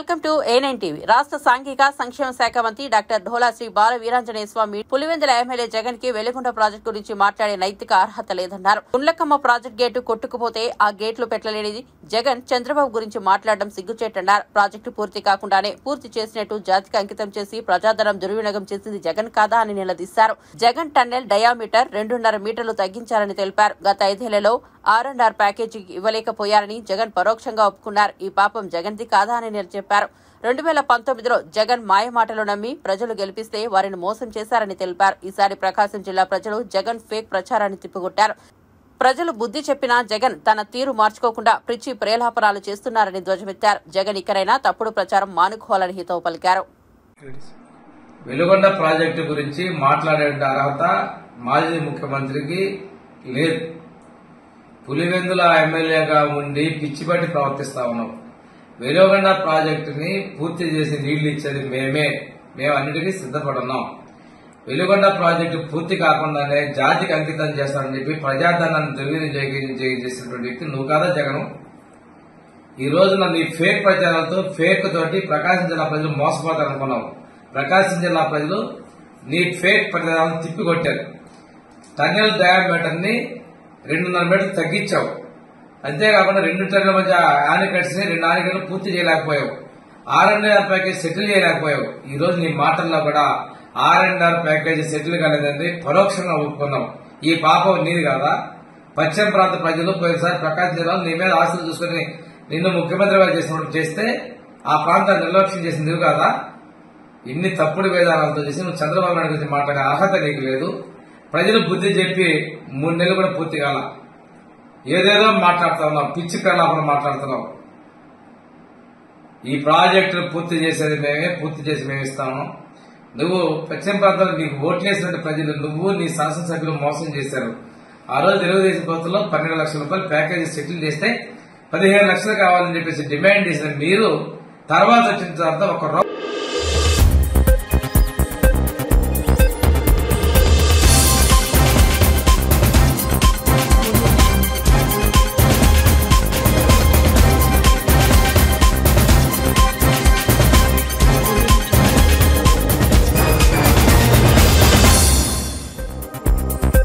Welcome to A9 TV. రాష్ట్ర సాంఘిక సంక్షేమ శాఖ మంత్రి డాక్టర్ ఢోలా శ్రీ బాల వీరాంజనేయ స్వామి పులివెందుల ఎమ్మెల్యే జగన్ కి వెలిగొండ ప్రాజెక్టు గురించి మాట్లాడే నైతిక అర్హత లేదన్నారు. గుండ్లకమ్మ ప్రాజెక్టు గేటు కొట్టుకుపోతే ఆ గేట్లు పెట్టలేనిది జగన్ చంద్రబాబు గురించి మాట్లాడడం సిగ్గుచేటన్నారు. ప్రాజెక్టు పూర్తి కాకుండానే పూర్తి చేసినట్టు జాతికి అంకితం చేసి ప్రజాధనం దుర్వినియోగం చేసింది జగన్ కాదా అని నిలదీశారు. జగన్ టన్నెల్ డయామీటర్ 2.5 మీటర్లు తగ్గించారని తెలిపారు. గత 5 ఏళ్లలో R&R ప్యాకేజీ ఇవ్వలేకపోయారని జగన్ పరోక్షంగా ఒప్పుకున్నారు. ఈ పాపం జగన్ది కాదా అని చెప్పారు. 2019లో జగన్ మాయమాటలు నమ్మి ప్రజలు గెలిపిస్తే వారిని మోసం చేశారని తెలిపారు. ఈసారి ప్రకాశం జిల్లా ప్రజలు జగన్ ఫేక్ ప్రచారాన్ని తిప్పికొట్టారు. ప్రజలు బుద్ధి చెప్పినా జగన్ తన తీరు మార్చుకోకుండా పిచ్చి ప్రేలాపనాలు చేస్తున్నారని ధ్వజమెత్తారు. జగన్ ఇకరైనా తప్పుడు ప్రచారం మానుకోవాలని హితవు పలికారు. వెలుగొండ ప్రాజెక్టు గురించి మాట్లాడే అర్హత మాజీ ముఖ్యమంత్రికి లేదు. పులివెందుల ఎమ్మెల్యేగా ఉండి పిచ్చిపట్టి ప్రవర్తిస్తా ఉన్నాం. వెలుగొండ ప్రాజెక్టుని పూర్తి చేసి నీళ్లు ఇచ్చేది మేము అన్నిటికీ సిద్దపడున్నాం. వెలుగొండ ప్రాజెక్టు పూర్తి కాకుండానే జాతికి అంకితం చేస్తానని చెప్పి ప్రజాధనాన్ని దుర్వినియోగం చేసినటువంటి వ్యక్తి నువ్వు కాదా జగన్? ఈ రోజున నీ ఫేక్ ప్రచారాలతో ఫేక్ తోటి ప్రకాశం జిల్లా ప్రజలు మోసపోతారనుకున్నావు. ప్రకాశం జిల్లా ప్రజలు నీ ఫేక్ ప్రచారాలను తిప్పికొట్టారు. టన్నెల్ డయామీటర్ ని 2.5 మీటర్లు తగ్గించావు. అంతేకాకుండా 2 టన్నుల మధ్య ఆనకట్స్ ని 2 ఆనకట్లు పూర్తి చేయలేకపోయావు. R&R package settle చేయలేకపోయావు. ఈ రోజు నీ మాటల్లో కూడా R&R ప్యాకేజ్ సెటిల్ కాలేదండి పరోక్షంగా ఒప్పుకున్నావు. ఈ పాపం నీది కాదా? పశ్చిమ ప్రాంత ప్రజలు పోయినసారి ప్రకాశం జిల్లాలో నీ మీద ఆస్తులు చూసుకుని నిన్ను ముఖ్యమంత్రిగా చేస్తే ఆ ప్రాంతాన్ని నిర్లక్ష్యం చేసింది నువ్వు కాదా? ఇన్ని తప్పుడు విధానాలతో చేసి నువ్వు చంద్రబాబు నాయుడు గురించి మాట్లాడే అర్హత నీకు లేదు. ప్రజలు బుద్ధి చెప్పి 3 నెలలు కూడా పూర్తి కాల. ఏదేదో మాట్లాడుతా ఉన్నావు, పిచ్చి ప్రలాపన మాట్లాడుతున్నావు. ఈ ప్రాజెక్టును పూర్తి చేసేది పూర్తి చేసి మేము ఇస్తాము. నువ్వు పశ్చిమ ప్రాంతంలో నీకు ఓట్లేసినట్టు ప్రజలు నువ్వు నీ శాసనసభ్యులు మోసం చేశారు. ఆ రోజు తెలుగుదేశం ప్రభుత్వంలో 12 లక్షల రూపాయలు ప్యాకేజీ సెటిల్ చేస్తే 15 లక్షలు కావాలని చెప్పేసి డిమాండ్ చేసిన మీరు తర్వాత వచ్చిన తర్వాత ఒక